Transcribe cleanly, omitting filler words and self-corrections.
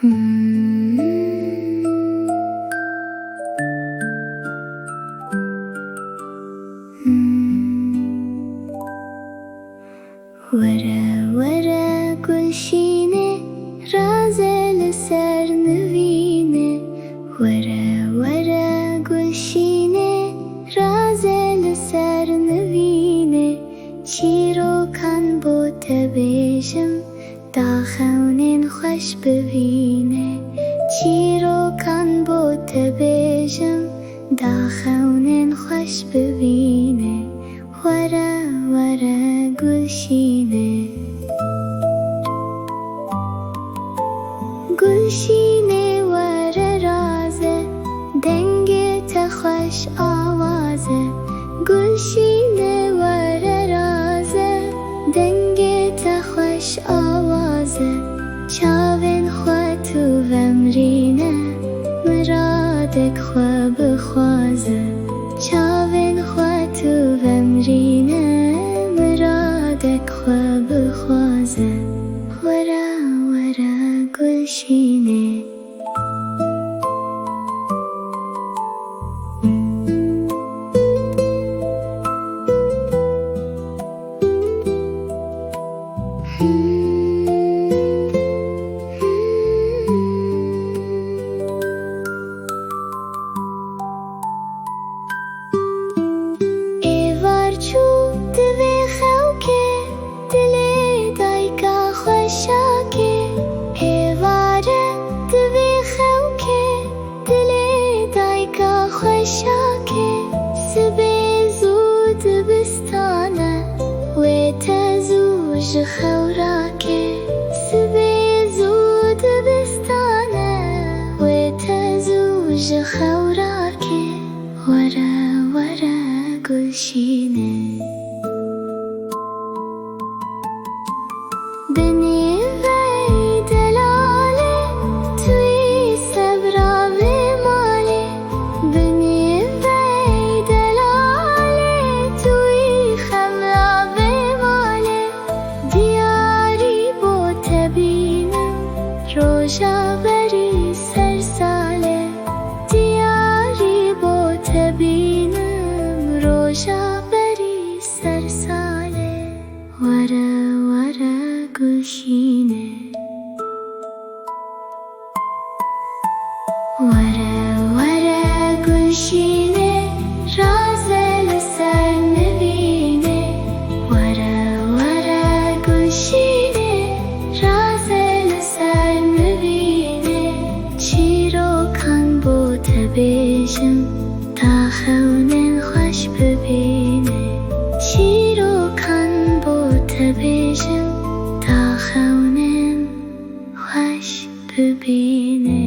ورا ورا گلشینه رازل سر نوینه ورا ورا گلشینه رازل سر نوینه چیرو کن بو تبیشم داخونین خوش ببینه چیرو کن بو تبیشم داخونین خوش ببینه ورا ورا گلشینه گلشینه ورا رازه دنگ تخوش آوازه گلشینه ورا رازه دنگ تخوش آوازه چاوین خواه تو ومرینه مرادک خواه بخوازه چاوین خواه تو ومرینه مرادک خواه بخوازه ورا ورا گلشینه خوراکه سبی زود بستانه و تزوج خوراکه ورا ورا گلشینه بنی وی دلاله توی صبرا و ماله بنی وی دلاله توی خملا و ماله دیاری بو تبینم روژا بری سرساله دیاری بو تبینم روژا بری سرساله ورا ورا گلشینه ورا ورا گلشینه رازل سر نوینه ورا ورا گلشینه رازل سر نوینه چیرو کن بو تبیشم داخونین خوش ببینه چیرو کن بو تبیشم داخونین خوش ببینه